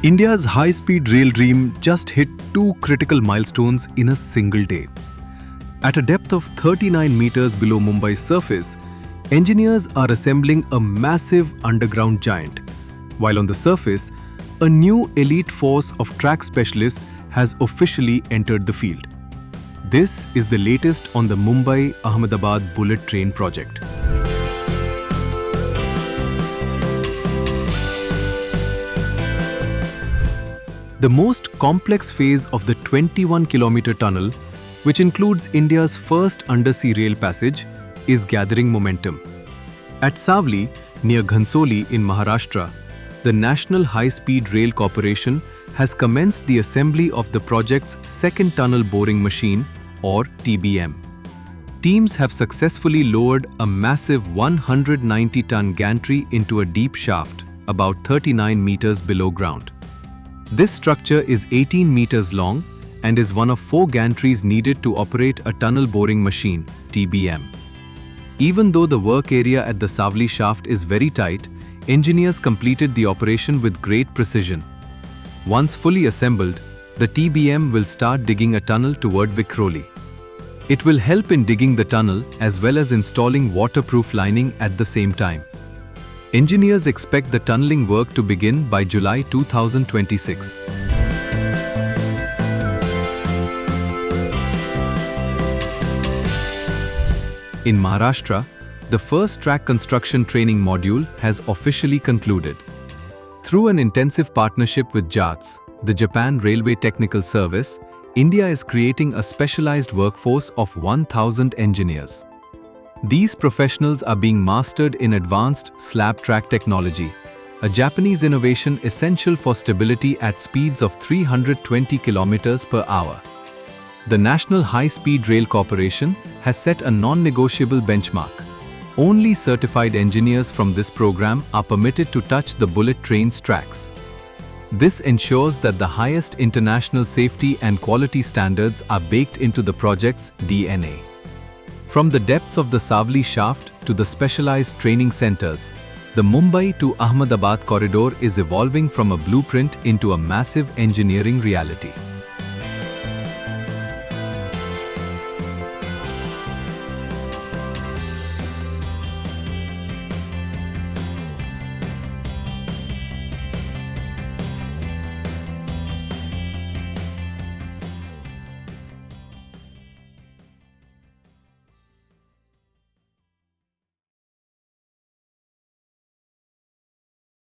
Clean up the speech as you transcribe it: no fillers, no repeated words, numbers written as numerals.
India's high-speed rail dream just hit two critical milestones in a single day. At a depth of 39 meters below Mumbai's surface, engineers are assembling a massive underground giant, while on the surface, a new elite force of track specialists has officially entered the field. This is the latest on the Mumbai-Ahmedabad bullet train project. The most complex phase of the 21-kilometer tunnel, which includes India's first undersea rail passage, is gathering momentum. At Sawli, near Ghansoli in Maharashtra, the National High-Speed Rail Corporation has commenced the assembly of the project's second tunnel boring machine, or TBM. Teams have successfully lowered a massive 190-ton gantry into a deep shaft, about 39 meters below ground. This structure is 18 meters long and is one of 4 gantries needed to operate a tunnel boring machine, TBM. Even though the work area at the Sawli shaft is very tight, engineers completed the operation with great precision. Once fully assembled, the TBM will start digging a tunnel toward Vikhroli. It will help in digging the tunnel as well as installing waterproof lining at the same time. Engineers expect the tunneling work to begin by July 2026. In Maharashtra, the first track construction training module has officially concluded. Through an intensive partnership with JARTS, the Japan Railway Technical Service, India is creating a specialized workforce of 1,000 engineers. These professionals are being mastered in advanced slab track technology, a Japanese innovation essential for stability at speeds of 320 kilometers per hour. The National High-Speed Rail Corporation has set a non-negotiable benchmark. Only certified engineers from this program are permitted to touch the bullet train's tracks. This ensures that the highest international safety and quality standards are baked into the project's DNA. From the depths of the Sawli shaft to the specialized training centers, the Mumbai to Ahmedabad corridor is evolving from a blueprint into a massive engineering reality.